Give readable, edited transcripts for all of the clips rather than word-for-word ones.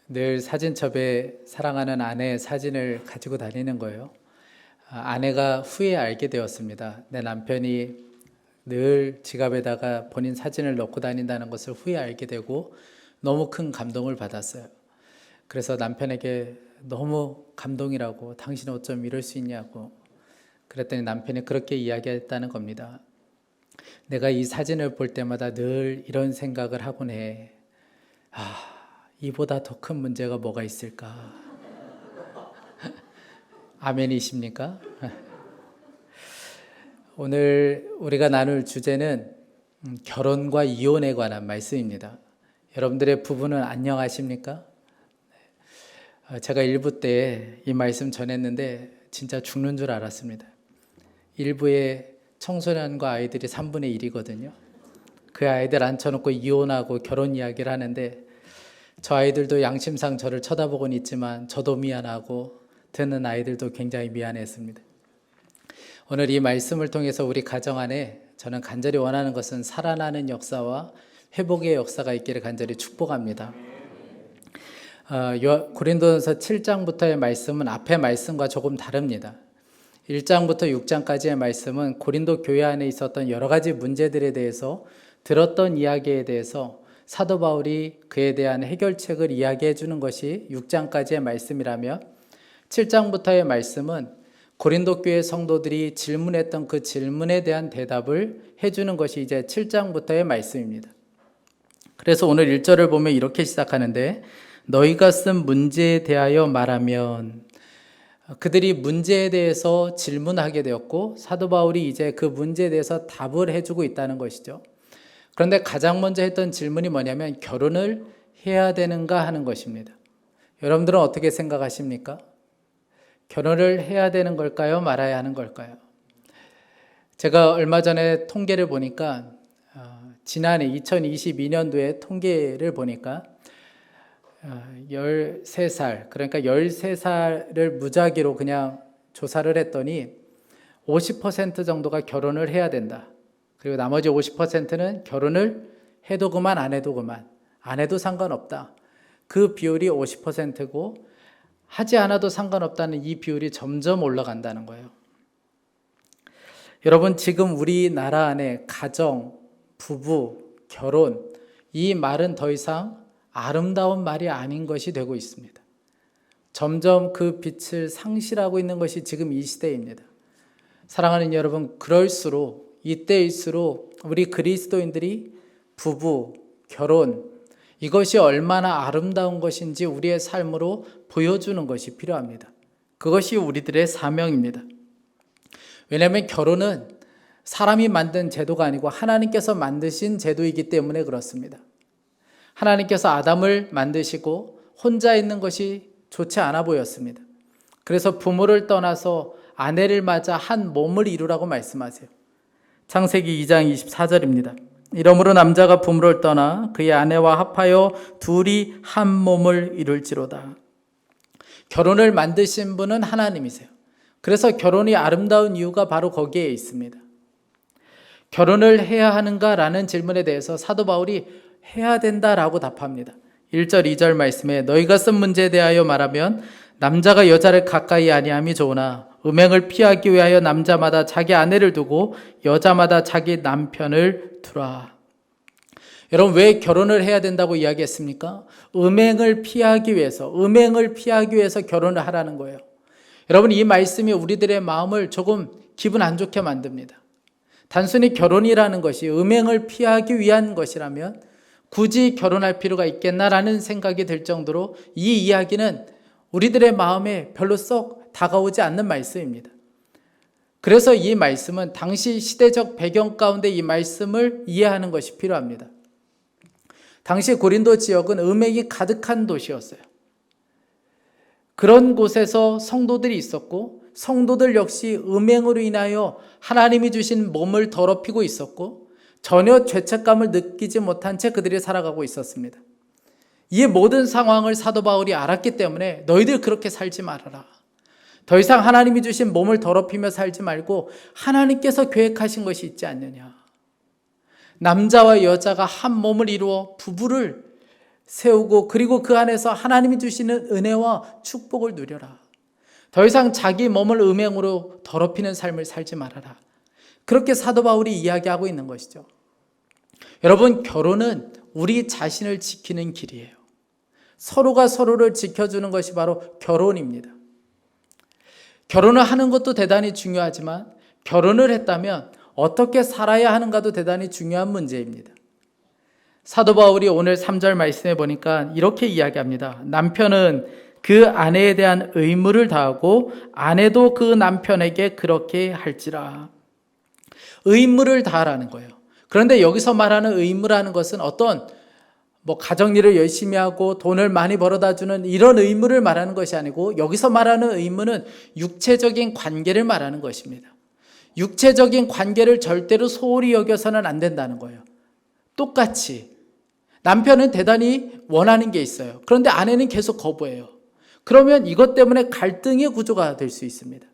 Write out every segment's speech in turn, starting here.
늘 사진첩에 사랑하는 아내의 사진을 가지고 다니는 거예요. 아내가 후에 알게 되었습니다. 내 남편이 늘 지갑에다가 본인 사진을 넣고 다닌다는 것을 후에 알게 되고 너무 큰 감동을 받았어요. 그래서 남편에게 너무 감동이라고, 당신 어쩜 이럴 수 있냐고 그랬더니 남편이 그렇게 이야기했다는 겁니다. 내가 이 사진을 볼 때마다 늘 이런 생각을 하곤 해. 이보다 더 큰 문제가 뭐가 있을까? 아멘이십니까? 오늘 우리가 나눌 주제는 결혼과 이혼에 관한 말씀입니다. 여러분들의 부부는 안녕하십니까? 제가 일부 때 이 말씀 전했는데 진짜 죽는 줄 알았습니다. 일부에 청소년과 아이들이 3분의 1이거든요. 그 아이들 앉혀놓고 이혼하고 결혼 이야기를 하는데 저 아이들도 양심상 저를 쳐다보곤 있지만 저도 미안하고 듣는 아이들도 굉장히 미안했습니다. 오늘 이 말씀을 통해서 우리 가정 안에 저는 간절히 원하는 것은 살아나는 역사와 회복의 역사가 있기를 간절히 축복합니다. 고린도전서 7장부터의 말씀은 앞의 말씀과 조금 다릅니다. 1장부터 6장까지의 말씀은 고린도 교회 안에 있었던 여러 가지 문제들에 대해서 들었던 이야기에 대해서 사도 바울이 그에 대한 해결책을 이야기해 주는 것이 6장까지의 말씀이라면 7장부터의 말씀은 고린도 교회 성도들이 질문했던 그 질문에 대한 대답을 해주는 것이 이제 7장부터의 말씀입니다. 그래서 오늘 1절을 보면 이렇게 시작하는데 너희가 쓴 문제에 대하여 말하면, 그들이 문제에 대해서 질문하게 되었고 사도 바울이 이제 그 문제에 대해서 답을 해주고 있다는 것이죠. 그런데 가장 먼저 했던 질문이 뭐냐면 결혼을 해야 되는가 하는 것입니다. 여러분들은 어떻게 생각하십니까? 결혼을 해야 되는 걸까요? 말아야 하는 걸까요? 제가 얼마 전에 통계를 보니까 지난해 2022년도에 통계를 보니까 13살, 그러니까 13살을 무작위로 그냥 조사를 했더니 50% 정도가 결혼을 해야 된다. 그리고 나머지 50%는 결혼을 해도 그만 안 해도 그만, 안 해도 상관없다. 그 비율이 50%고 하지 않아도 상관없다는 이 비율이 점점 올라간다는 거예요. 여러분, 지금 우리나라 안에 가정, 부부, 결혼, 이 말은 더 이상 아름다운 말이 아닌 것이 되고 있습니다. 점점 그 빛을 상실하고 있는 것이 지금 이 시대입니다. 사랑하는 여러분, 그럴수록 이때일수록 우리 그리스도인들이 부부, 결혼, 이것이 얼마나 아름다운 것인지 우리의 삶으로 보여주는 것이 필요합니다. 그것이 우리들의 사명입니다. 왜냐하면 결혼은 사람이 만든 제도가 아니고 하나님께서 만드신 제도이기 때문에 그렇습니다. 하나님께서 아담을 만드시고 혼자 있는 것이 좋지 않아 보였습니다. 그래서 부모를 떠나서 아내를 맞아 한 몸을 이루라고 말씀하세요. 창세기 2장 24절입니다. 이러므로 남자가 부모를 떠나 그의 아내와 합하여 둘이 한 몸을 이룰지로다. 결혼을 만드신 분은 하나님이세요. 그래서 결혼이 아름다운 이유가 바로 거기에 있습니다. 결혼을 해야 하는가라는 질문에 대해서 사도 바울이 해야 된다라고 답합니다. 1절 2절 말씀에 너희가 쓴 문제에 대하여 말하면 남자가 여자를 가까이 아니함이 좋으나 음행을 피하기 위하여 남자마다 자기 아내를 두고 여자마다 자기 남편을 두라. 여러분, 왜 결혼을 해야 된다고 이야기했습니까? 음행을 피하기 위해서 결혼을 하라는 거예요. 여러분, 이 말씀이 우리들의 마음을 조금 기분 안 좋게 만듭니다. 단순히 결혼이라는 것이 음행을 피하기 위한 것이라면 굳이 결혼할 필요가 있겠나라는 생각이 들 정도로 이 이야기는 우리들의 마음에 별로 썩 다가오지 않는 말씀입니다. 그래서 이 말씀은 당시 시대적 배경 가운데 이 말씀을 이해하는 것이 필요합니다. 당시 고린도 지역은 음행이 가득한 도시였어요. 그런 곳에서 성도들이 있었고 성도들 역시 음행으로 인하여 하나님이 주신 몸을 더럽히고 있었고 전혀 죄책감을 느끼지 못한 채 그들이 살아가고 있었습니다. 이 모든 상황을 사도 바울이 알았기 때문에 너희들 그렇게 살지 말아라. 더 이상 하나님이 주신 몸을 더럽히며 살지 말고 하나님께서 계획하신 것이 있지 않느냐. 남자와 여자가 한 몸을 이루어 부부를 세우고 그리고 그 안에서 하나님이 주시는 은혜와 축복을 누려라. 더 이상 자기 몸을 음행으로 더럽히는 삶을 살지 말아라. 그렇게 사도 바울이 이야기하고 있는 것이죠. 여러분, 결혼은 우리 자신을 지키는 길이에요. 서로가 서로를 지켜주는 것이 바로 결혼입니다. 결혼을 하는 것도 대단히 중요하지만 결혼을 했다면 어떻게 살아야 하는가도 대단히 중요한 문제입니다. 사도 바울이 오늘 3절 말씀해 보니까 이렇게 이야기합니다. 남편은 그 아내에 대한 의무를 다하고 아내도 그 남편에게 그렇게 할지라. 의무를 다하라는 거예요. 그런데 여기서 말하는 의무라는 것은 어떤 가정일을 열심히 하고 돈을 많이 벌어다 주는 이런 의무를 말하는 것이 아니고 여기서 말하는 의무는 육체적인 관계를 말하는 것입니다. 육체적인 관계를 절대로 소홀히 여겨서는 안 된다는 거예요. 똑같이 남편은 대단히 원하는 게 있어요. 그런데 아내는 계속 거부해요. 그러면 이것 때문에 갈등의 구조가 될 수 있습니다.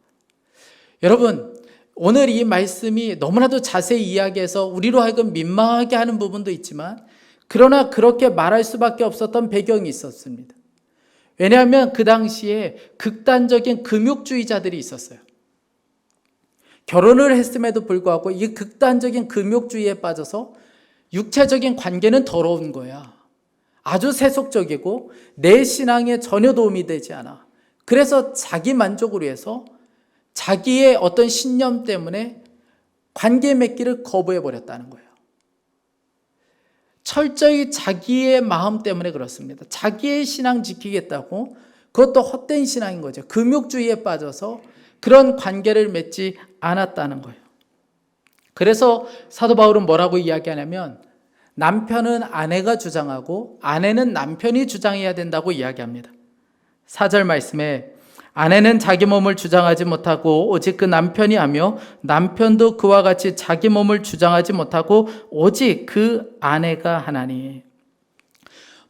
여러분, 오늘 이 말씀이 너무나도 자세히 이야기해서 우리로 하여금 민망하게 하는 부분도 있지만 그러나 그렇게 말할 수밖에 없었던 배경이 있었습니다. 왜냐하면 그 당시에 극단적인 금욕주의자들이 있었어요. 결혼을 했음에도 불구하고 이 극단적인 금욕주의에 빠져서 육체적인 관계는 더러운 거야. 아주 세속적이고 내 신앙에 전혀 도움이 되지 않아. 그래서 자기 만족을 위해서 자기의 어떤 신념 때문에 관계 맺기를 거부해 버렸다는 거예요. 철저히 자기의 마음 때문에 그렇습니다. 자기의 신앙 지키겠다고 그것도 헛된 신앙인 거죠. 금욕주의에 빠져서 그런 관계를 맺지 않았다는 거예요. 그래서 사도 바울은 뭐라고 이야기하냐면 남편은 아내가 주장하고 아내는 남편이 주장해야 된다고 이야기합니다. 4절 말씀에 아내는 자기 몸을 주장하지 못하고 오직 그 남편이 하며 남편도 그와 같이 자기 몸을 주장하지 못하고 오직 그 아내가 하나니.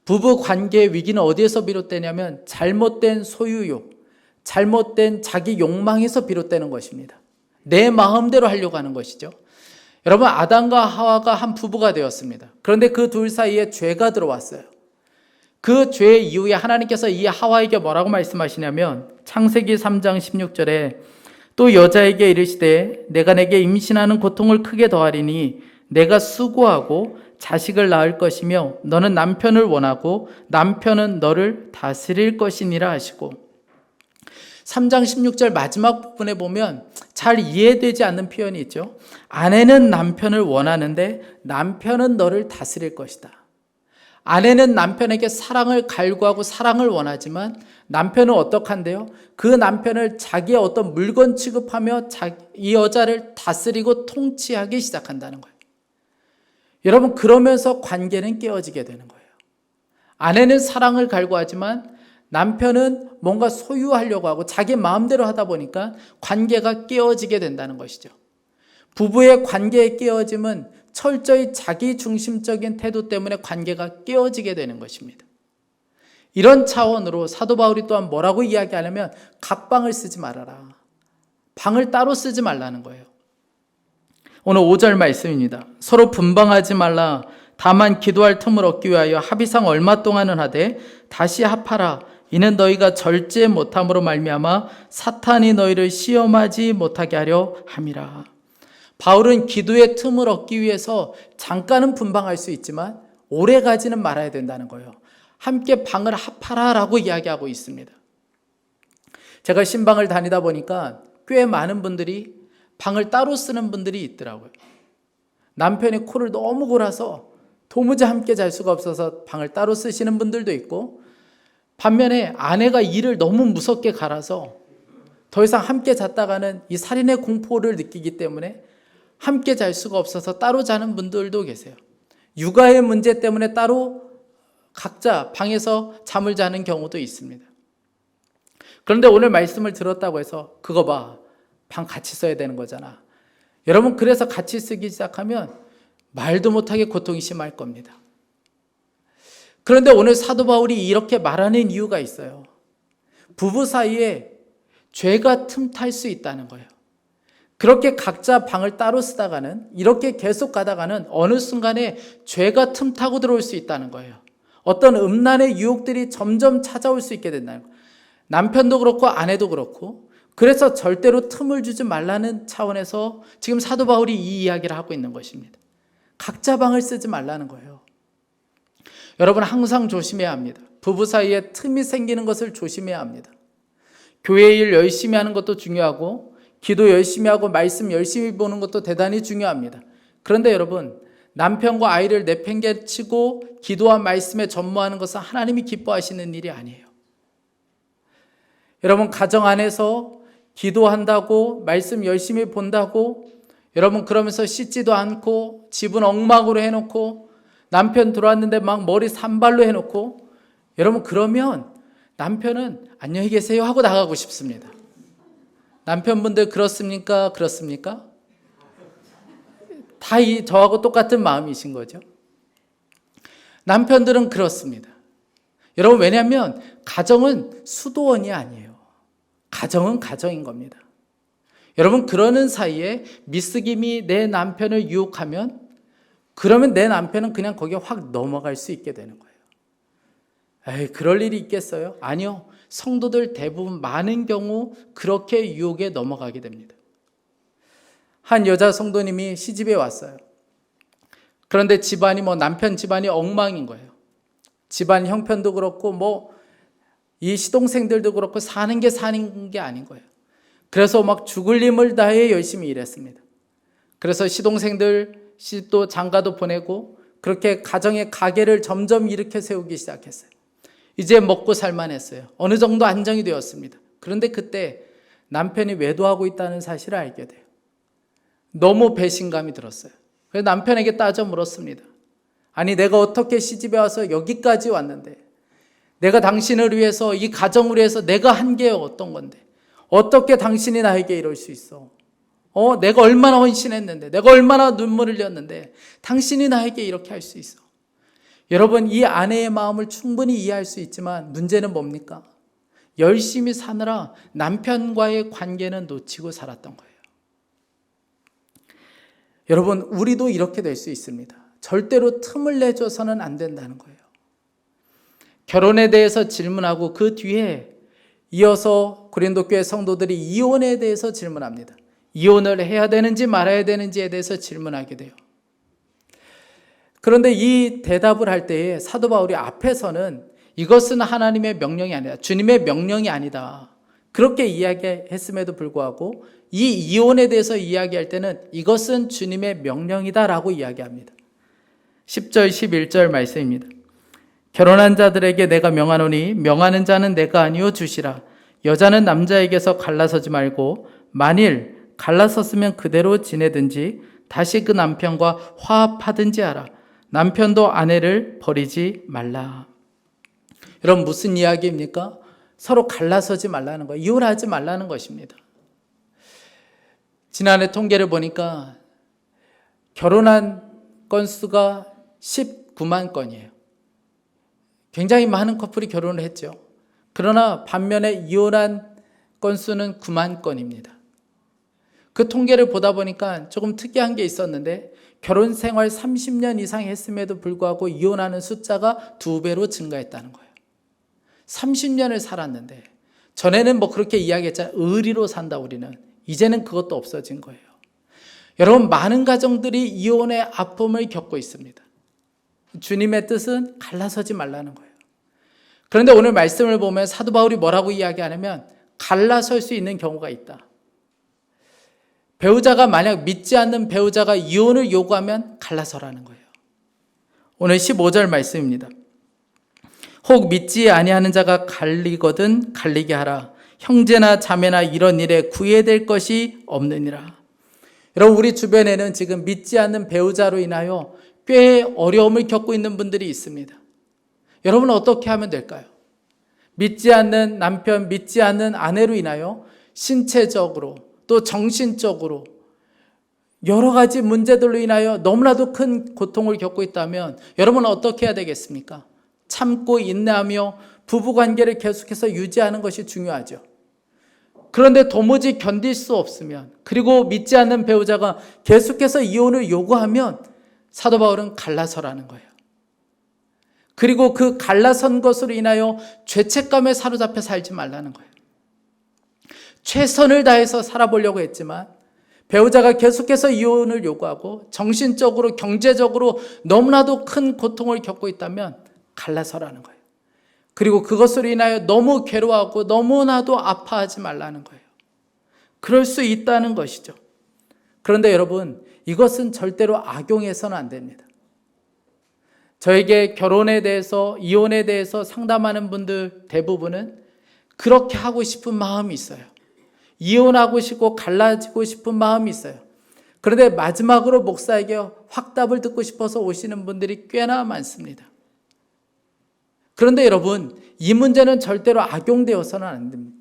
부부 관계의 위기는 어디에서 비롯되냐면 잘못된 소유욕, 잘못된 자기 욕망에서 비롯되는 것입니다. 내 마음대로 하려고 하는 것이죠. 여러분, 아담과 하와가 한 부부가 되었습니다. 그런데 그 둘 사이에 죄가 들어왔어요. 그 죄 이후에 하나님께서 이 하와에게 뭐라고 말씀하시냐면 창세기 3장 16절에 또 여자에게 이르시되 내가 내게 임신하는 고통을 크게 더하리니 내가 수고하고 자식을 낳을 것이며 너는 남편을 원하고 남편은 너를 다스릴 것이니라 하시고 3장 16절 마지막 부분에 보면 잘 이해되지 않는 표현이 있죠. 아내는 남편을 원하는데 남편은 너를 다스릴 것이다. 아내는 남편에게 사랑을 갈구하고 사랑을 원하지만 남편은 어떡한데요? 그 남편을 자기의 어떤 물건 취급하며 이 여자를 다스리고 통치하기 시작한다는 거예요. 여러분, 그러면서 관계는 깨어지게 되는 거예요. 아내는 사랑을 갈구하지만 남편은 뭔가 소유하려고 하고 자기 마음대로 하다 보니까 관계가 깨어지게 된다는 것이죠. 부부의 관계의 깨어짐은 철저히 자기 중심적인 태도 때문에 관계가 깨어지게 되는 것입니다. 이런 차원으로 사도 바울이 또한 뭐라고 이야기하냐면 각방을 쓰지 말아라. 방을 따로 쓰지 말라는 거예요. 오늘 5절 말씀입니다. 서로 분방하지 말라. 다만 기도할 틈을 얻기 위하여 합의상 얼마 동안은 하되 다시 합하라. 이는 너희가 절제 못함으로 말미암아 사탄이 너희를 시험하지 못하게 하려 함이라. 바울은 기도의 틈을 얻기 위해서 잠깐은 분방할 수 있지만 오래 가지는 말아야 된다는 거예요. 함께 방을 합하라라고 이야기하고 있습니다. 제가 신방을 다니다 보니까 꽤 많은 분들이 방을 따로 쓰는 분들이 있더라고요. 남편이 코를 너무 골아서 도무지 함께 잘 수가 없어서 방을 따로 쓰시는 분들도 있고 반면에 아내가 일을 너무 무섭게 갈아서 더 이상 함께 잤다가는 이 살인의 공포를 느끼기 때문에 함께 잘 수가 없어서 따로 자는 분들도 계세요. 육아의 문제 때문에 따로 각자 방에서 잠을 자는 경우도 있습니다. 그런데 오늘 말씀을 들었다고 해서 그거 봐, 방 같이 써야 되는 거잖아. 여러분, 그래서 같이 쓰기 시작하면 말도 못하게 고통이 심할 겁니다. 그런데 오늘 사도 바울이 이렇게 말하는 이유가 있어요. 부부 사이에 죄가 틈탈 수 있다는 거예요. 그렇게 각자 방을 따로 쓰다가는 이렇게 계속 가다가는 어느 순간에 죄가 틈타고 들어올 수 있다는 거예요. 어떤 음란의 유혹들이 점점 찾아올 수 있게 된다는 거예요. 남편도 그렇고 아내도 그렇고. 그래서 절대로 틈을 주지 말라는 차원에서 지금 사도 바울이 이 이야기를 하고 있는 것입니다. 각자 방을 쓰지 말라는 거예요. 여러분 항상 조심해야 합니다. 부부 사이에 틈이 생기는 것을 조심해야 합니다. 교회 일 열심히 하는 것도 중요하고 기도 열심히 하고 말씀 열심히 보는 것도 대단히 중요합니다. 그런데 여러분 남편과 아이를 내팽개치고 기도와 말씀에 전무하는 것은 하나님이 기뻐하시는 일이 아니에요. 여러분 가정 안에서 기도한다고 말씀 열심히 본다고 여러분 그러면서 씻지도 않고 집은 엉망으로 해놓고 남편 들어왔는데 막 머리 산발로 해놓고 여러분 그러면 남편은 안녕히 계세요 하고 나가고 싶습니다. 남편분들 그렇습니까? 그렇습니까? 다 저하고 똑같은 마음이신 거죠. 남편들은 그렇습니다. 여러분 왜냐하면 가정은 수도원이 아니에요. 가정은 가정인 겁니다. 여러분 그러는 사이에 미스김이 내 남편을 유혹하면 그러면 내 남편은 그냥 거기에 확 넘어갈 수 있게 되는 거예요. 에이, 그럴 일이 있겠어요? 아니요. 성도들 대부분 많은 경우 그렇게 유혹에 넘어가게 됩니다. 한 여자 성도님이 시집에 왔어요. 그런데 집안이 남편 집안이 엉망인 거예요. 집안 형편도 그렇고 이 시동생들도 그렇고 사는 게 아닌 거예요. 그래서 막 죽을 힘을 다해 열심히 일했습니다. 그래서 시동생들 또 장가도 보내고 그렇게 가정의 가계를 점점 일으켜 세우기 시작했어요. 이제 먹고 살만했어요. 어느 정도 안정이 되었습니다. 그런데 그때 남편이 외도하고 있다는 사실을 알게 돼요. 너무 배신감이 들었어요. 그래서 남편에게 따져 물었습니다. 아니 내가 어떻게 시집에 와서 여기까지 왔는데 내가 당신을 위해서 이 가정을 위해서 내가 한 게 어떤 건데 어떻게 당신이 나에게 이럴 수 있어? 내가 얼마나 헌신했는데 내가 얼마나 눈물을 흘렸는데 당신이 나에게 이렇게 할 수 있어? 여러분 이 아내의 마음을 충분히 이해할 수 있지만 문제는 뭡니까? 열심히 사느라 남편과의 관계는 놓치고 살았던 거예요. 여러분 우리도 이렇게 될 수 있습니다. 절대로 틈을 내줘서는 안 된다는 거예요. 결혼에 대해서 질문하고 그 뒤에 이어서 고린도 교회 성도들이 이혼에 대해서 질문합니다. 이혼을 해야 되는지 말아야 되는지에 대해서 질문하게 돼요. 그런데 이 대답을 할 때에 사도 바울이 앞에서는 이것은 하나님의 명령이 아니다. 주님의 명령이 아니다. 그렇게 이야기했음에도 불구하고 이 이혼에 대해서 이야기할 때는 이것은 주님의 명령이다라고 이야기합니다. 10절 11절 말씀입니다. 결혼한 자들에게 내가 명하노니 명하는 자는 내가 아니요 주시라. 여자는 남자에게서 갈라서지 말고 만일 갈라섰으면 그대로 지내든지 다시 그 남편과 화합하든지 하라. 남편도 아내를 버리지 말라. 여러분 무슨 이야기입니까? 서로 갈라서지 말라는 거예요. 이혼하지 말라는 것입니다. 지난해 통계를 보니까 결혼한 건수가 19만 건이에요. 굉장히 많은 커플이 결혼을 했죠. 그러나 반면에 이혼한 건수는 9만 건입니다. 그 통계를 보다 보니까 조금 특이한 게 있었는데 결혼 생활 30년 이상 했음에도 불구하고 이혼하는 숫자가 2배로 증가했다는 거예요. 30년을 살았는데 전에는 그렇게 이야기했잖아요. 의리로 산다 우리는. 이제는 그것도 없어진 거예요. 여러분 많은 가정들이 이혼의 아픔을 겪고 있습니다. 주님의 뜻은 갈라서지 말라는 거예요. 그런데 오늘 말씀을 보면 사도 바울이 뭐라고 이야기하냐면 갈라설 수 있는 경우가 있다. 배우자가 만약 믿지 않는 배우자가 이혼을 요구하면 갈라서라는 거예요. 오늘 15절 말씀입니다. 혹 믿지 아니하는 자가 갈리거든 갈리게 하라. 형제나 자매나 이런 일에 구애될 것이 없느니라. 여러분 우리 주변에는 지금 믿지 않는 배우자로 인하여 꽤 어려움을 겪고 있는 분들이 있습니다. 여러분은 어떻게 하면 될까요? 믿지 않는 남편, 믿지 않는 아내로 인하여 신체적으로 또 정신적으로 여러 가지 문제들로 인하여 너무나도 큰 고통을 겪고 있다면 여러분은 어떻게 해야 되겠습니까? 참고 인내하며 부부관계를 계속해서 유지하는 것이 중요하죠. 그런데 도무지 견딜 수 없으면 그리고 믿지 않는 배우자가 계속해서 이혼을 요구하면 사도 바울은 갈라서라는 거예요. 그리고 그 갈라선 것으로 인하여 죄책감에 사로잡혀 살지 말라는 거예요. 최선을 다해서 살아보려고 했지만 배우자가 계속해서 이혼을 요구하고 정신적으로 경제적으로 너무나도 큰 고통을 겪고 있다면 갈라서라는 거예요. 그리고 그것으로 인하여 너무 괴로워하고 너무나도 아파하지 말라는 거예요. 그럴 수 있다는 것이죠. 그런데 여러분, 이것은 절대로 악용해서는 안 됩니다. 저에게 결혼에 대해서, 이혼에 대해서 상담하는 분들 대부분은 그렇게 하고 싶은 마음이 있어요. 이혼하고 싶고 갈라지고 싶은 마음이 있어요. 그런데 마지막으로 목사에게 확답을 듣고 싶어서 오시는 분들이 꽤나 많습니다. 그런데 여러분, 이 문제는 절대로 악용되어서는 안 됩니다.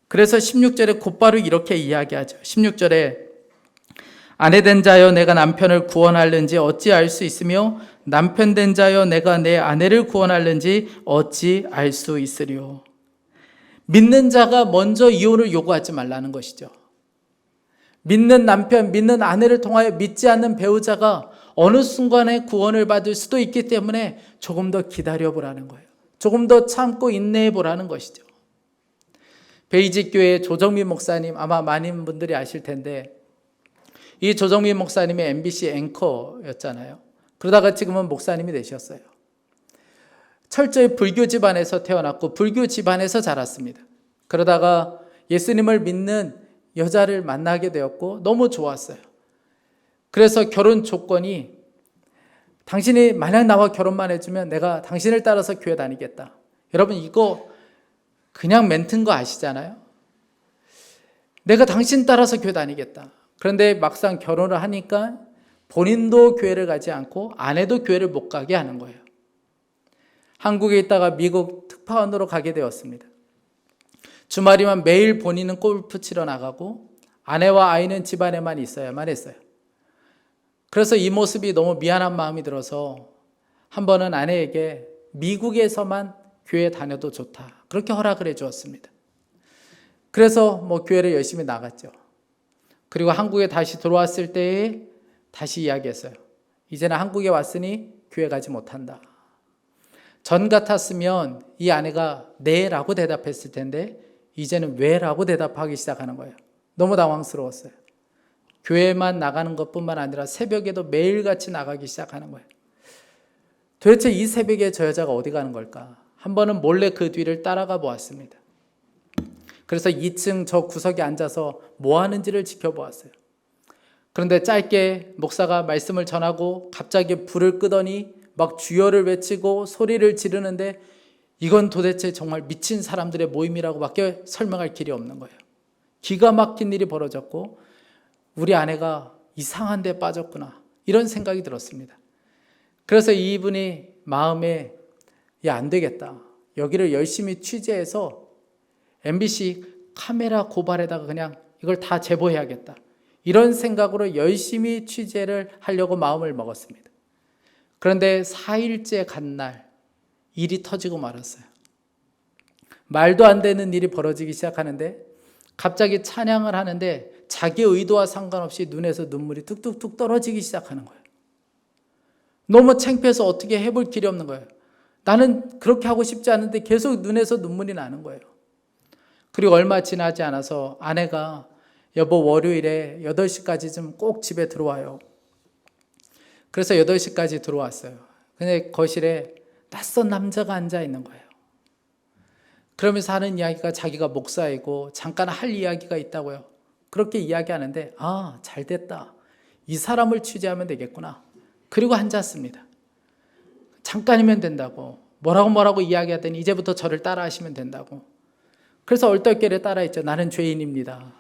그래서 16절에 곧바로 이렇게 이야기하죠. 16절에 아내 된 자여 내가 남편을 구원할는지 어찌 알 수 있으며 남편 된 자여 내가 내 아내를 구원할는지 어찌 알 수 있으리요. 믿는 자가 먼저 이혼을 요구하지 말라는 것이죠. 믿는 남편, 믿는 아내를 통하여 믿지 않는 배우자가 어느 순간에 구원을 받을 수도 있기 때문에 조금 더 기다려보라는 거예요. 조금 더 참고 인내해보라는 것이죠. 베이직 교회 조정민 목사님, 아마 많은 분들이 아실 텐데 이 조정민 목사님이 MBC 앵커였잖아요. 그러다가 지금은 목사님이 되셨어요. 철저히 불교 집안에서 태어났고 불교 집안에서 자랐습니다. 그러다가 예수님을 믿는 여자를 만나게 되었고 너무 좋았어요. 그래서 결혼 조건이 당신이 만약 나와 결혼만 해주면 내가 당신을 따라서 교회 다니겠다. 여러분 이거 그냥 멘트인 거 아시잖아요. 내가 당신 따라서 교회 다니겠다. 그런데 막상 결혼을 하니까 본인도 교회를 가지 않고 아내도 교회를 못 가게 하는 거예요. 한국에 있다가 미국 특파원으로 가게 되었습니다. 주말이면 매일 본인은 골프 치러 나가고 아내와 아이는 집안에만 있어야만 했어요. 그래서 이 모습이 너무 미안한 마음이 들어서 한 번은 아내에게 미국에서만 교회 다녀도 좋다. 그렇게 허락을 해 주었습니다. 그래서 교회를 열심히 나갔죠. 그리고 한국에 다시 들어왔을 때에 다시 이야기했어요. 이제는 한국에 왔으니 교회 가지 못한다. 전 같았으면 이 아내가 네라고 대답했을 텐데 이제는 왜라고 대답하기 시작하는 거예요. 너무 당황스러웠어요. 교회만 나가는 것뿐만 아니라 새벽에도 매일같이 나가기 시작하는 거예요. 도대체 이 새벽에 저 여자가 어디 가는 걸까? 한 번은 몰래 그 뒤를 따라가 보았습니다. 그래서 2층 저 구석에 앉아서 뭐 하는지를 지켜보았어요. 그런데 짧게 목사가 말씀을 전하고 갑자기 불을 끄더니 막 주여를 외치고 소리를 지르는데 이건 도대체 정말 미친 사람들의 모임이라고밖에 설명할 길이 없는 거예요. 기가 막힌 일이 벌어졌고 우리 아내가 이상한 데 빠졌구나 이런 생각이 들었습니다. 그래서 이분이 마음에 안 되겠다. 여기를 열심히 취재해서 MBC 카메라 고발에다가 그냥 이걸 다 제보해야겠다. 이런 생각으로 열심히 취재를 하려고 마음을 먹었습니다. 그런데 4일째 간 날 일이 터지고 말았어요. 말도 안 되는 일이 벌어지기 시작하는데 갑자기 찬양을 하는데 자기 의도와 상관없이 눈에서 눈물이 뚝뚝뚝 떨어지기 시작하는 거예요. 너무 창피해서 어떻게 해볼 길이 없는 거예요. 나는 그렇게 하고 싶지 않은데 계속 눈에서 눈물이 나는 거예요. 그리고 얼마 지나지 않아서 아내가 여보 월요일에 8시까지 좀 꼭 집에 들어와요. 그래서 8시까지 들어왔어요. 근데 거실에 낯선 남자가 앉아 있는 거예요. 그러면서 하는 이야기가 자기가 목사이고 잠깐 할 이야기가 있다고요. 그렇게 이야기하는데 잘 됐다. 이 사람을 취재하면 되겠구나. 그리고 앉았습니다. 잠깐이면 된다고. 뭐라고 이야기하더니 이제부터 저를 따라 하시면 된다고. 그래서 얼떨결에 따라했죠. 나는 죄인입니다.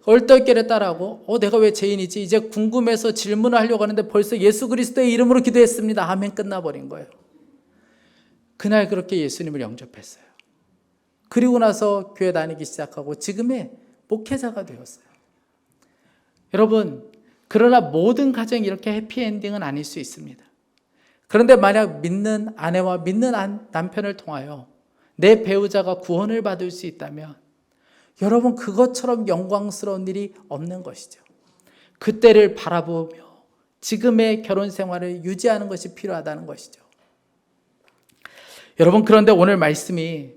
얼떨결에 따라하고 내가 왜 죄인이지? 이제 궁금해서 질문을 하려고 하는데 벌써 예수 그리스도의 이름으로 기도했습니다. 아멘 끝나버린 거예요. 그날 그렇게 예수님을 영접했어요. 그리고 나서 교회 다니기 시작하고 지금의 목회자가 되었어요. 여러분, 그러나 모든 가정이 이렇게 해피엔딩은 아닐 수 있습니다. 그런데 만약 믿는 아내와 믿는 남편을 통하여 내 배우자가 구원을 받을 수 있다면 여러분 그것처럼 영광스러운 일이 없는 것이죠. 그때를 바라보며 지금의 결혼 생활을 유지하는 것이 필요하다는 것이죠. 여러분, 그런데 오늘 말씀이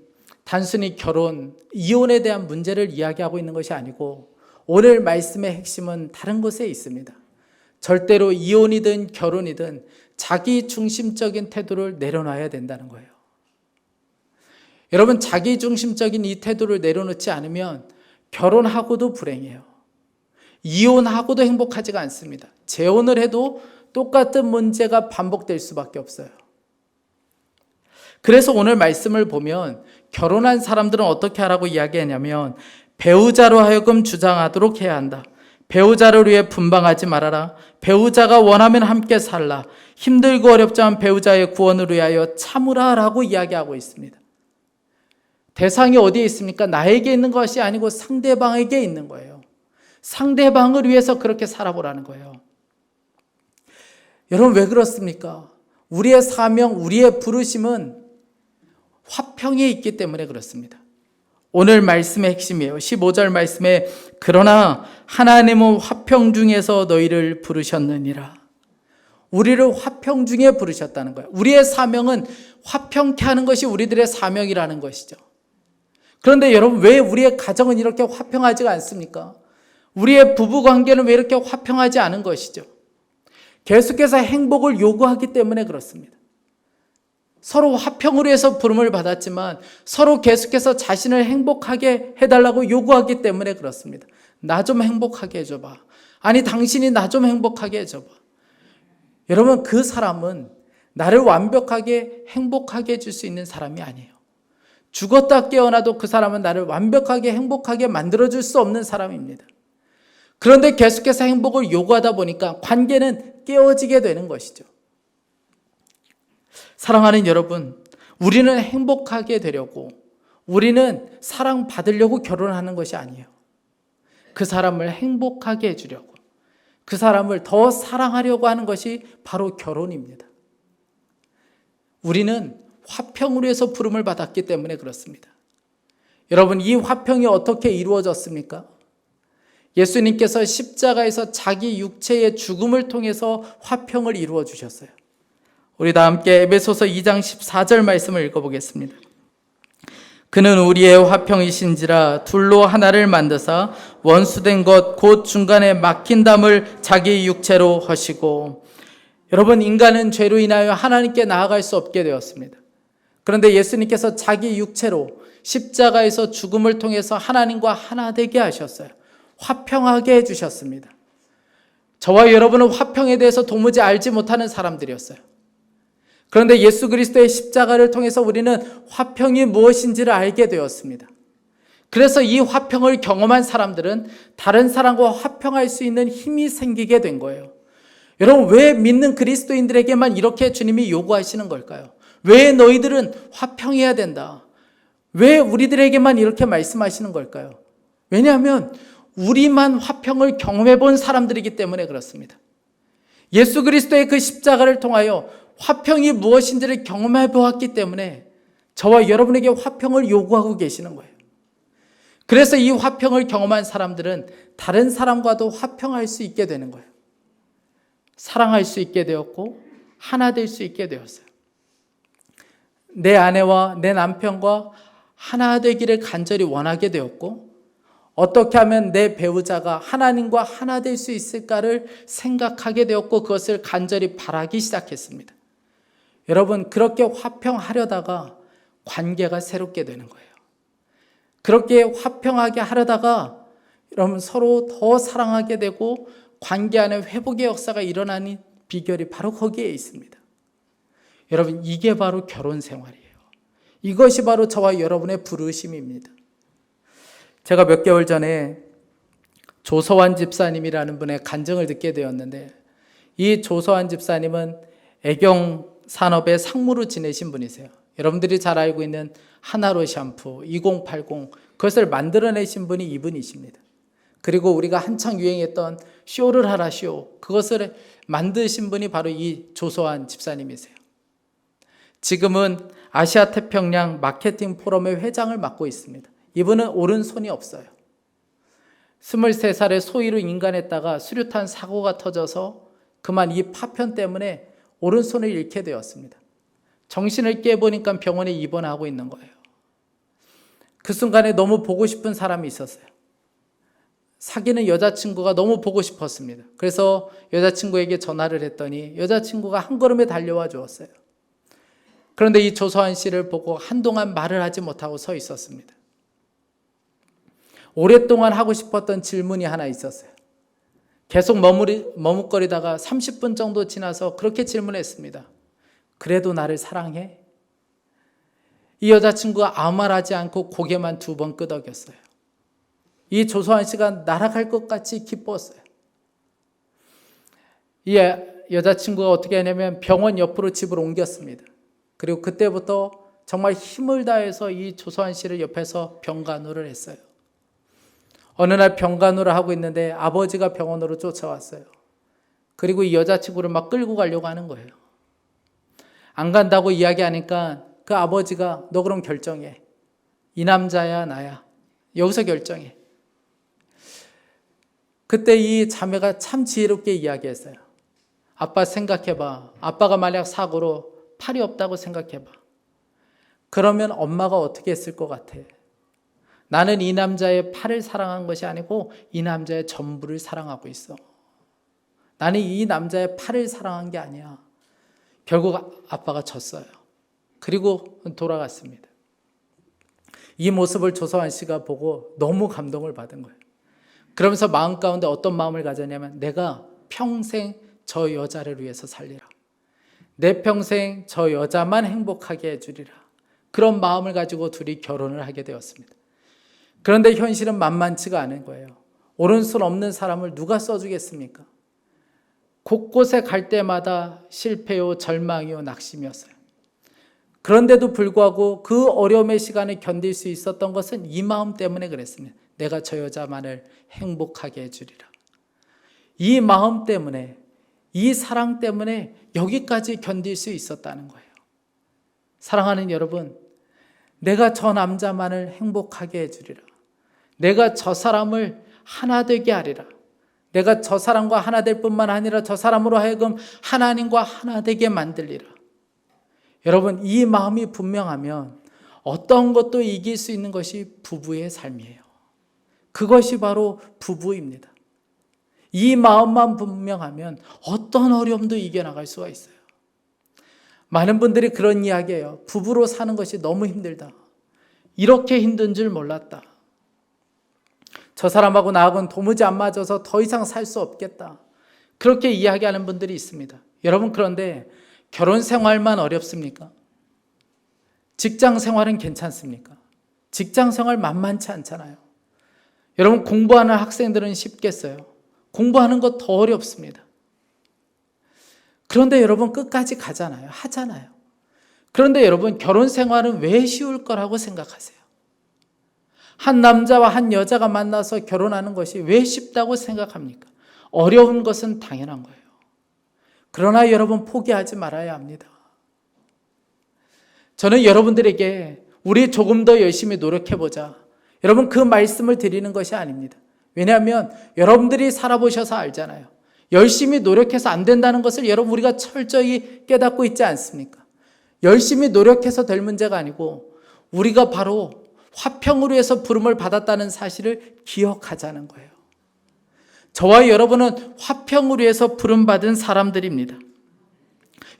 단순히 결혼, 이혼에 대한 문제를 이야기하고 있는 것이 아니고 오늘 말씀의 핵심은 다른 곳에 있습니다. 절대로 이혼이든 결혼이든 자기 중심적인 태도를 내려놔야 된다는 거예요. 여러분, 자기 중심적인 이 태도를 내려놓지 않으면 결혼하고도 불행해요. 이혼하고도 행복하지가 않습니다. 재혼을 해도 똑같은 문제가 반복될 수밖에 없어요. 그래서 오늘 말씀을 보면 결혼한 사람들은 어떻게 하라고 이야기하냐면 배우자로 하여금 주장하도록 해야 한다. 배우자를 위해 분방하지 말아라. 배우자가 원하면 함께 살라. 힘들고 어렵지만 배우자의 구원을 위하여 참으라 라고 이야기하고 있습니다. 대상이 어디에 있습니까? 나에게 있는 것이 아니고 상대방에게 있는 거예요. 상대방을 위해서 그렇게 살아보라는 거예요. 여러분, 왜 그렇습니까? 우리의 사명, 우리의 부르심은 화평에 있기 때문에 그렇습니다. 오늘 말씀의 핵심이에요. 15절 말씀에 그러나 하나님은 화평 중에서 너희를 부르셨느니라. 우리를 화평 중에 부르셨다는 거예요. 우리의 사명은 화평케 하는 것이 우리들의 사명이라는 것이죠. 그런데 여러분, 왜 우리의 가정은 이렇게 화평하지가 않습니까? 우리의 부부관계는 왜 이렇게 화평하지 않은 것이죠? 계속해서 행복을 요구하기 때문에 그렇습니다. 서로 화평을 위해서 부름을 받았지만 서로 계속해서 자신을 행복하게 해달라고 요구하기 때문에 그렇습니다. 나 좀 행복하게 해줘봐. 아니, 당신이 나 좀 행복하게 해줘봐. 여러분, 그 사람은 나를 완벽하게 행복하게 해줄 수 있는 사람이 아니에요. 죽었다 깨어나도 그 사람은 나를 완벽하게 행복하게 만들어줄 수 없는 사람입니다. 그런데 계속해서 행복을 요구하다 보니까 관계는 깨어지게 되는 것이죠. 사랑하는 여러분, 우리는 행복하게 되려고, 우리는 사랑받으려고 결혼하는 것이 아니에요. 그 사람을 행복하게 해주려고, 그 사람을 더 사랑하려고 하는 것이 바로 결혼입니다. 우리는 화평을 위해서 부름을 받았기 때문에 그렇습니다. 여러분, 이 화평이 어떻게 이루어졌습니까? 예수님께서 십자가에서 자기 육체의 죽음을 통해서 화평을 이루어 주셨어요. 우리 다 함께 에베소서 2장 14절 말씀을 읽어보겠습니다. 그는 우리의 화평이신지라 둘로 하나를 만드사 원수된 것 곧 중간에 막힌 담을 자기 육체로 하시고. 여러분, 인간은 죄로 인하여 하나님께 나아갈 수 없게 되었습니다. 그런데 예수님께서 자기 육체로 십자가에서 죽음을 통해서 하나님과 하나 되게 하셨어요. 화평하게 해주셨습니다. 저와 여러분은 화평에 대해서 도무지 알지 못하는 사람들이었어요. 그런데 예수 그리스도의 십자가를 통해서 우리는 화평이 무엇인지를 알게 되었습니다. 그래서 이 화평을 경험한 사람들은 다른 사람과 화평할 수 있는 힘이 생기게 된 거예요. 여러분, 왜 믿는 그리스도인들에게만 이렇게 주님이 요구하시는 걸까요? 왜 너희들은 화평해야 된다? 왜 우리들에게만 이렇게 말씀하시는 걸까요? 왜냐하면 우리만 화평을 경험해 본 사람들이기 때문에 그렇습니다. 예수 그리스도의 그 십자가를 통하여 화평이 무엇인지를 경험해 보았기 때문에 저와 여러분에게 화평을 요구하고 계시는 거예요. 그래서 이 화평을 경험한 사람들은 다른 사람과도 화평할 수 있게 되는 거예요. 사랑할 수 있게 되었고 하나 될 수 있게 되었어요. 내 아내와 내 남편과 하나 되기를 간절히 원하게 되었고, 어떻게 하면 내 배우자가 하나님과 하나 될 수 있을까를 생각하게 되었고, 그것을 간절히 바라기 시작했습니다. 여러분, 그렇게 화평하려다가 관계가 새롭게 되는 거예요. 그렇게 화평하게 하려다가 여러분 서로 더 사랑하게 되고 관계 안에 회복의 역사가 일어나는 비결이 바로 거기에 있습니다. 여러분, 이게 바로 결혼 생활이에요. 이것이 바로 저와 여러분의 부르심입니다. 제가 몇 개월 전에 조서환 집사님이라는 분의 간증을 듣게 되었는데, 이 조서환 집사님은 애경 산업의 상무로 지내신 분이세요. 여러분들이 잘 알고 있는 하나로 샴푸 2080, 그것을 만들어내신 분이 이분이십니다. 그리고 우리가 한창 유행했던 쇼를 하라 쇼, 그것을 만드신 분이 바로 이 조서환 집사님이세요. 지금은 아시아 태평양 마케팅 포럼의 회장을 맡고 있습니다. 이분은 오른손이 없어요. 23살에 소위로 인간했다가 수류탄 사고가 터져서 그만 이 파편 때문에 오른손을 잃게 되었습니다. 정신을 깨보니까 병원에 입원하고 있는 거예요. 그 순간에 너무 보고 싶은 사람이 있었어요. 사귀는 여자친구가 너무 보고 싶었습니다. 그래서 여자친구에게 전화를 했더니 여자친구가 한 걸음에 달려와 주었어요. 그런데 이 조서환 씨를 보고 한동안 말을 하지 못하고 서 있었습니다. 오랫동안 하고 싶었던 질문이 하나 있었어요. 계속 머뭇거리다가 30분 정도 지나서 그렇게 질문했습니다. 그래도 나를 사랑해? 이 여자친구가 아무 말 하지 않고 고개만 2번 끄덕였어요. 이 조서환 씨가 날아갈 것 같이 기뻤어요. 이 여자친구가 어떻게 했냐면 병원 옆으로 집을 옮겼습니다. 그리고 그때부터 정말 힘을 다해서 이 조서환 씨를 옆에서 병간호를 했어요. 어느 날 병간호를 하고 있는데 아버지가 병원으로 쫓아왔어요. 그리고 이 여자친구를 막 끌고 가려고 하는 거예요. 안 간다고 이야기하니까 그 아버지가 너 그럼 결정해. 이 남자야 나야. 여기서 결정해. 그때 이 자매가 참 지혜롭게 이야기했어요. 아빠 생각해봐. 아빠가 만약 사고로 팔이 없다고 생각해봐. 그러면 엄마가 어떻게 했을 것 같아? 나는 이 남자의 팔을 사랑한 것이 아니고 이 남자의 전부를 사랑하고 있어. 나는 이 남자의 팔을 사랑한 게 아니야. 결국 아빠가 졌어요. 그리고 돌아갔습니다. 이 모습을 조서환 씨가 보고 너무 감동을 받은 거예요. 그러면서 마음 가운데 어떤 마음을 가졌냐면 내가 평생 저 여자를 위해서 살리라. 내 평생 저 여자만 행복하게 해주리라. 그런 마음을 가지고 둘이 결혼을 하게 되었습니다. 그런데 현실은 만만치가 않은 거예요. 오른손 없는 사람을 누가 써주겠습니까? 곳곳에 갈 때마다 실패요, 절망이요, 낙심이었어요. 그런데도 불구하고 그 어려움의 시간을 견딜 수 있었던 것은 이 마음 때문에 그랬습니다. 내가 저 여자만을 행복하게 해주리라. 이 마음 때문에, 이 사랑 때문에 여기까지 견딜 수 있었다는 거예요. 사랑하는 여러분, 내가 저 남자만을 행복하게 해주리라. 내가 저 사람을 하나 되게 하리라. 내가 저 사람과 하나 될 뿐만 아니라 저 사람으로 하여금 하나님과 하나 되게 만들리라. 여러분, 이 마음이 분명하면 어떤 것도 이길 수 있는 것이 부부의 삶이에요. 그것이 바로 부부입니다. 이 마음만 분명하면 어떤 어려움도 이겨나갈 수가 있어요. 많은 분들이 그런 이야기예요. 부부로 사는 것이 너무 힘들다. 이렇게 힘든 줄 몰랐다. 저 사람하고 나하고는 도무지 안 맞아서 더 이상 살 수 없겠다. 그렇게 이야기하는 분들이 있습니다. 여러분, 그런데 결혼 생활만 어렵습니까? 직장 생활은 괜찮습니까? 직장 생활 만만치 않잖아요. 여러분, 공부하는 학생들은 쉽겠어요? 공부하는 거 더 어렵습니다. 그런데 여러분 끝까지 가잖아요. 하잖아요. 그런데 여러분, 결혼 생활은 왜 쉬울 거라고 생각하세요? 한 남자와 한 여자가 만나서 결혼하는 것이 왜 쉽다고 생각합니까? 어려운 것은 당연한 거예요. 그러나 여러분, 포기하지 말아야 합니다. 저는 여러분들에게 우리 조금 더 열심히 노력해보자, 여러분, 그 말씀을 드리는 것이 아닙니다. 왜냐하면 여러분들이 살아보셔서 알잖아요. 열심히 노력해서 안 된다는 것을 여러분, 우리가 철저히 깨닫고 있지 않습니까? 열심히 노력해서 될 문제가 아니고 우리가 바로 화평으로 해서 부름을 받았다는 사실을 기억하자는 거예요. 저와 여러분은 화평으로 해서 부름받은 사람들입니다.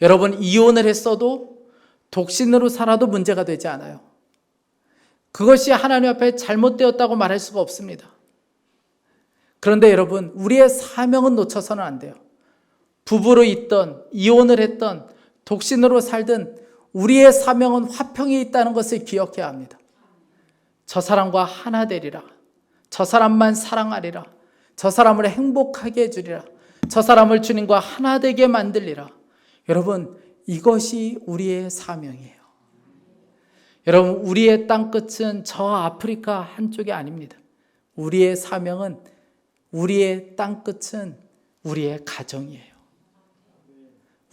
여러분, 이혼을 했어도 독신으로 살아도 문제가 되지 않아요. 그것이 하나님 앞에 잘못되었다고 말할 수가 없습니다. 그런데 여러분, 우리의 사명은 놓쳐서는 안 돼요. 부부로 있던, 이혼을 했던, 독신으로 살든 우리의 사명은 화평에 있다는 것을 기억해야 합니다. 저 사람과 하나 되리라. 저 사람만 사랑하리라. 저 사람을 행복하게 해주리라. 저 사람을 주님과 하나 되게 만들리라. 여러분, 이것이 우리의 사명이에요. 여러분, 우리의 땅끝은 저 아프리카 한쪽이 아닙니다. 우리의 사명은, 우리의 땅끝은 우리의 가정이에요.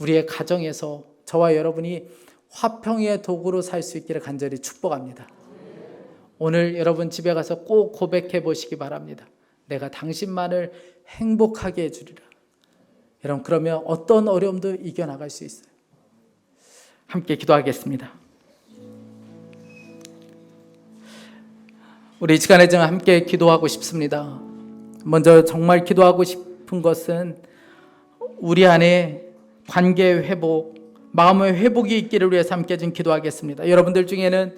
우리의 가정에서 저와 여러분이 화평의 도구로 살 수 있기를 간절히 축복합니다. 오늘 여러분 집에 가서 꼭 고백해 보시기 바랍니다. 내가 당신만을 행복하게 해주리라. 여러분, 그러면 어떤 어려움도 이겨나갈 수 있어요. 함께 기도하겠습니다. 우리 이 시간에 좀 함께 기도하고 싶습니다. 먼저 정말 기도하고 싶은 것은 우리 안에 관계 회복, 마음의 회복이 있기를 위해서 함께 좀 기도하겠습니다. 여러분들 중에는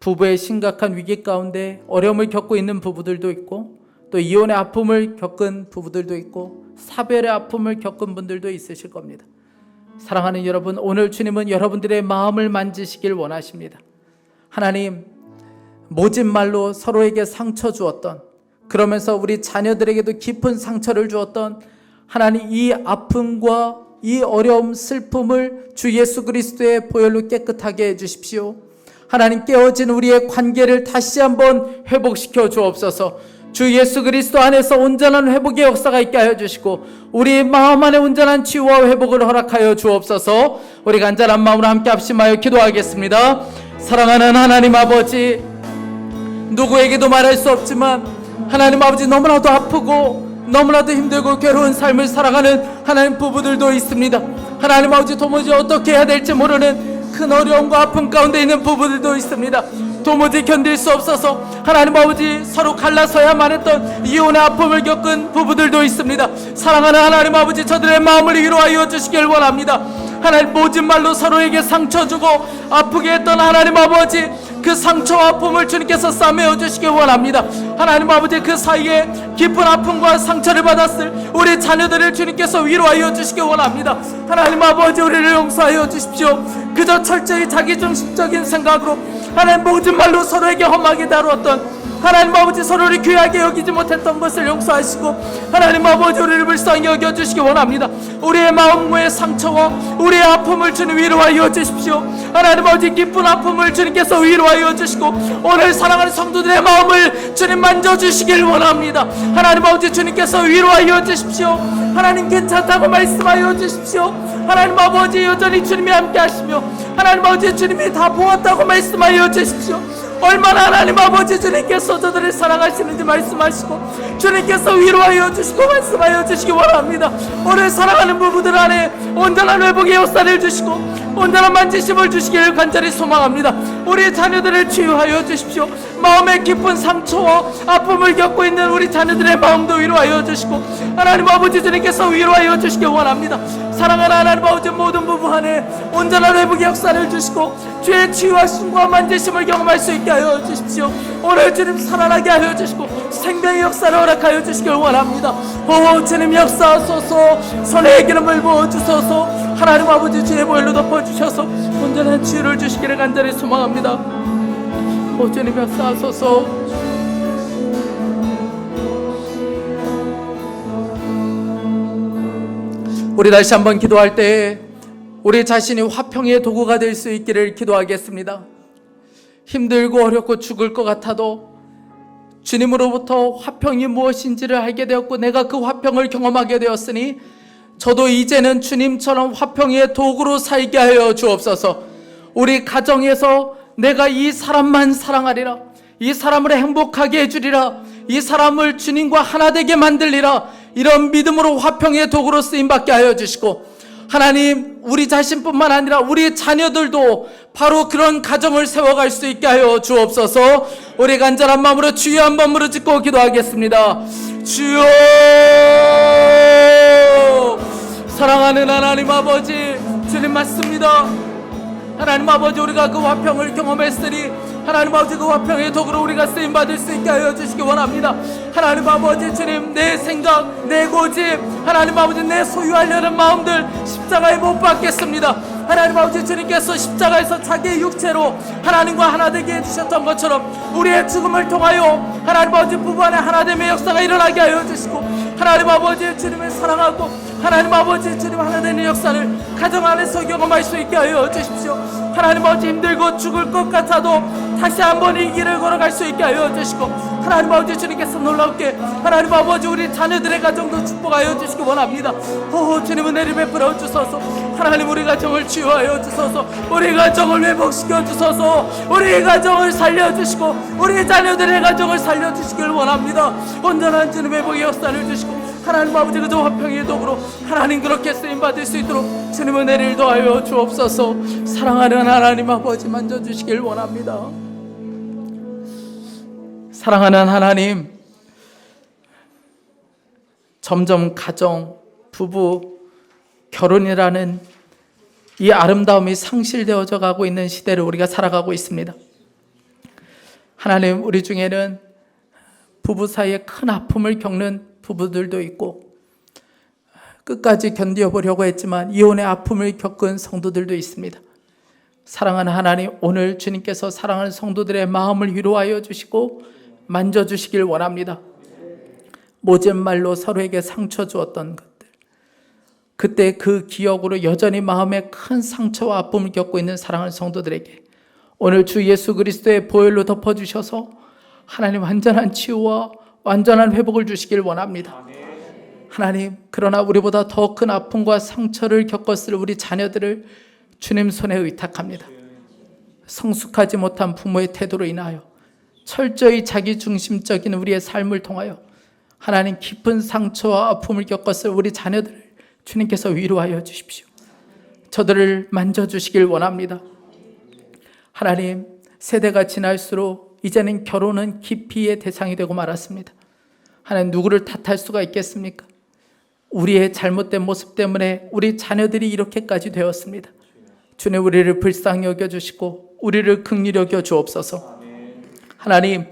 부부의 심각한 위기 가운데 어려움을 겪고 있는 부부들도 있고, 또 이혼의 아픔을 겪은 부부들도 있고, 사별의 아픔을 겪은 분들도 있으실 겁니다. 사랑하는 여러분, 오늘 주님은 여러분들의 마음을 만지시길 원하십니다. 하나님, 모진 말로 서로에게 상처 주었던, 그러면서 우리 자녀들에게도 깊은 상처를 주었던 하나님, 이 아픔과 이 어려움, 슬픔을 주 예수 그리스도의 보혈로 깨끗하게 해주십시오. 하나님, 깨어진 우리의 관계를 다시 한번 회복시켜 주옵소서. 주 예수 그리스도 안에서 온전한 회복의 역사가 있게 하여 주시고, 우리 마음 안에 온전한 치유와 회복을 허락하여 주옵소서. 우리 간절한 마음으로 함께 합심하여 기도하겠습니다. 사랑하는 하나님 아버지, 누구에게도 말할 수 없지만 하나님 아버지, 너무나도 아프고 너무나도 힘들고 괴로운 삶을 살아가는 하나님 부부들도 있습니다. 하나님 아버지, 도무지 어떻게 해야 될지 모르는 큰 어려움과 아픔 가운데 있는 부부들도 있습니다. 도무지 견딜 수 없어서 하나님 아버지, 서로 갈라서야만 했던 이혼의 아픔을 겪은 부부들도 있습니다. 사랑하는 하나님 아버지, 저들의 마음을 위로하여 주시길 원합니다. 하나님, 모진 말로 서로에게 상처 주고 아프게 했던 하나님 아버지, 그 상처와 아픔을 주님께서 싸매어 주시길 원합니다. 하나님 아버지, 그 사이에 깊은 아픔과 상처를 받았을 우리 자녀들을 주님께서 위로하여 주시길 원합니다. 하나님 아버지, 우리를 용서하여 주십시오. 그저 철저히 자기중심적인 생각으로 하나님, 모진 말로 서로에게 험하게 다루었던 하나님 아버지, 서로를 귀하게 여기지 못했던 것을 용서하시고 하나님 아버지, 우리를 불쌍히 여겨주시기 원합니다. 우리의 마음의 상처와 우리의 아픔을 주님 위로하여 주십시오. 하나님 아버지, 기쁜 아픔을 주님께서 위로하여 주시고 오늘 사랑하는 성도들의 마음을 주님 만져주시길 원합니다. 하나님 아버지, 주님께서 위로하여 주십시오. 하나님, 괜찮다고 말씀하여 주십시오. 하나님 아버지, 여전히 주님이 함께 하시며 하나님 아버지, 주님이 다 보았다고 말씀하여 주십시오. 얼마나 하나님 아버지, 주님께서 저들을 사랑하시는지 말씀하시고 주님께서 위로하여 주시고 말씀하여 주시기 원합니다. 오늘 사랑하는 부부들 안에 온전한 회복의 역사를 주시고 온전한 만지심을 주시기를 간절히 소망합니다. 우리 자녀들을 치유하여 주십시오. 마음의 깊은 상처와 아픔을 겪고 있는 우리 자녀들의 마음도 위로하여 주시고 하나님 아버지, 주님께서 위로하여 주시기 원합니다. 사랑하는 하나님 아버지, 모든 부부 안에 온전한 회복의 역사를 주시고 주의 치유하심과 만지심을 경험할 수 있게 하여 주십시오. 오늘 주님 살아나게 하여 주시고 생명의 역사를 허락하여 주시길 원합니다. 오 주님, 역사하소서. 손에 기름을 부어주소서. 하나님 아버지, 주의 보혈로 덮어주셔서 온전한 치유를 주시기를 간절히 소망합니다. 오 주님, 역사하소서. 우리 다시 한번 기도할 때 우리 자신이 화평의 도구가 될 수 있기를 기도하겠습니다. 힘들고 어렵고 죽을 것 같아도 주님으로부터 화평이 무엇인지를 알게 되었고 내가 그 화평을 경험하게 되었으니 저도 이제는 주님처럼 화평의 도구로 살게 하여 주옵소서. 우리 가정에서 내가 이 사람만 사랑하리라, 이 사람을 행복하게 해주리라, 이 사람을 주님과 하나 되게 만들리라, 이런 믿음으로 화평의 도구로 쓰임받게 하여 주시고 하나님, 우리 자신뿐만 아니라 우리 자녀들도 바로 그런 가정을 세워갈 수 있게 하여 주옵소서. 우리 간절한 마음으로 주여 한번 무릎짓고 기도하겠습니다. 주여, 사랑하는 하나님 아버지, 주님 맞습니다. 하나님 아버지, 우리가 그 화평을 경험했으니 하나님 아버지, 그 화평의 도구로 우리가 쓰임받을 수 있게 하여 주시기 원합니다. 하나님 아버지, 주님, 내 생각, 내 고집, 하나님 아버지, 내 소유하려는 마음들 십자가에 못 박겠습니다. 하나님 아버지, 주님께서 십자가에서 자기의 육체로 하나님과 하나 되게 해주셨던 것처럼 우리의 죽음을 통하여 하나님 아버지, 부부 안에 하나됨의 역사가 일어나게 하여 주시고 하나님 아버지, 주님을 사랑하고 하나님 아버지, 주님 하나 되는 역사를 가정 안에서 경험할 수 있게 하여 주십시오. 하나님 아버지, 힘들고 죽을 것 같아도 다시 한번 이 길을 걸어갈 수 있게 하여 주시고 하나님 아버지, 주님께서 놀랍게 하나님 아버지, 우리 자녀들의 가정도 축복하여 주시기 원합니다. 오 주님은 내리 베풀어 주소서. 하나님, 우리 가정을 치유하여 주소서. 우리 가정을 회복시켜 주소서. 우리 가정을 살려주시고 우리 자녀들의 가정을 살려주시길 원합니다. 온전한 주님의 회복의 역사를 주시고 하나님 아버지 그저 화평의 도구로 하나님 그렇게 쓰임받을 수 있도록 주님 은혜를 더하여 주옵소서. 사랑하는 하나님 아버지 만져주시길 원합니다. 사랑하는 하나님, 점점 가정, 부부, 결혼이라는 이 아름다움이 상실되어져 가고 있는 시대를 우리가 살아가고 있습니다. 하나님, 우리 중에는 부부 사이에 큰 아픔을 겪는 부부들도 있고 끝까지 견뎌보려고 했지만 이혼의 아픔을 겪은 성도들도 있습니다. 사랑하는 하나님, 오늘 주님께서 사랑하는 성도들의 마음을 위로하여 주시고 만져주시길 원합니다. 모진 말로 서로에게 상처 주었던 것들, 그때 그 기억으로 여전히 마음에 큰 상처와 아픔을 겪고 있는 사랑하는 성도들에게 오늘 주 예수 그리스도의 보혈로 덮어주셔서 하나님 완전한 치유와 완전한 회복을 주시길 원합니다. 하나님, 그러나 우리보다 더 큰 아픔과 상처를 겪었을 우리 자녀들을 주님 손에 의탁합니다. 성숙하지 못한 부모의 태도로 인하여 철저히 자기중심적인 우리의 삶을 통하여 하나님 깊은 상처와 아픔을 겪었을 우리 자녀들을 주님께서 위로하여 주십시오. 저들을 만져주시길 원합니다. 하나님, 세대가 지날수록 이제는 결혼은 기피의 대상이 되고 말았습니다. 하나님, 누구를 탓할 수가 있겠습니까? 우리의 잘못된 모습 때문에 우리 자녀들이 이렇게까지 되었습니다. 주님, 우리를 불쌍히 여겨주시고 우리를 긍휼히 여겨 주옵소서. 하나님,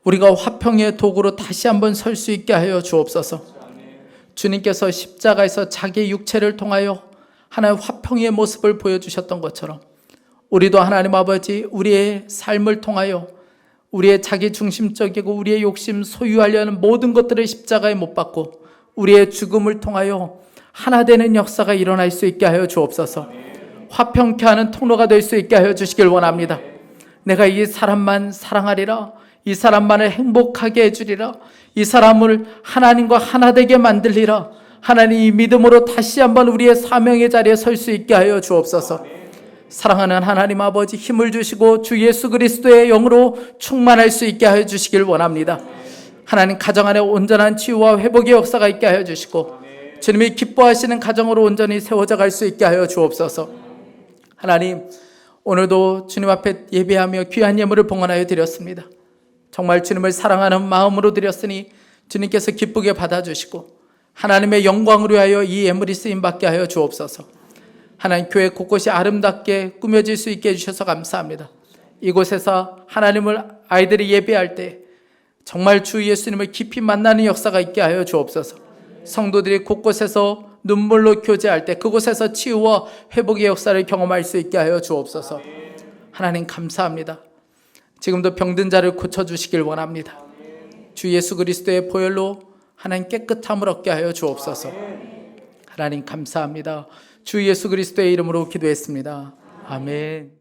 우리가 화평의 도구로 다시 한번 설 수 있게 하여 주옵소서. 주님께서 십자가에서 자기 육체를 통하여 하나님 화평의 모습을 보여주셨던 것처럼 우리도 하나님 아버지 우리의 삶을 통하여 우리의 자기중심적이고 우리의 욕심 소유하려는 모든 것들을 십자가에 못 박고 우리의 죽음을 통하여 하나 되는 역사가 일어날 수 있게 하여 주옵소서. 화평케 하는 통로가 될 수 있게 하여 주시길 원합니다. 내가 이 사람만 사랑하리라, 이 사람만을 행복하게 해주리라, 이 사람을 하나님과 하나 되게 만들리라. 하나님, 이 믿음으로 다시 한번 우리의 사명의 자리에 설 수 있게 하여 주옵소서. 사랑하는 하나님 아버지, 힘을 주시고 주 예수 그리스도의 영으로 충만할 수 있게 하여 주시길 원합니다. 하나님, 가정 안에 온전한 치유와 회복의 역사가 있게 하여 주시고 주님이 기뻐하시는 가정으로 온전히 세워져 갈 수 있게 하여 주옵소서. 하나님, 오늘도 주님 앞에 예배하며 귀한 예물을 봉헌하여 드렸습니다. 정말 주님을 사랑하는 마음으로 드렸으니 주님께서 기쁘게 받아주시고 하나님의 영광을 위하여 이 예물이 쓰임받게 하여 주옵소서. 하나님, 교회 곳곳이 아름답게 꾸며질 수 있게 해주셔서 감사합니다. 이곳에서 하나님을 아이들이 예배할 때 정말 주 예수님을 깊이 만나는 역사가 있게 하여 주옵소서. 성도들이 곳곳에서 눈물로 교제할 때 그곳에서 치유와 회복의 역사를 경험할 수 있게 하여 주옵소서. 하나님, 감사합니다. 지금도 병든 자를 고쳐주시길 원합니다. 주 예수 그리스도의 보혈로 하나님 깨끗함을 얻게 하여 주옵소서. 하나님, 감사합니다. 주 예수 그리스도의 이름으로 기도했습니다. 아멘.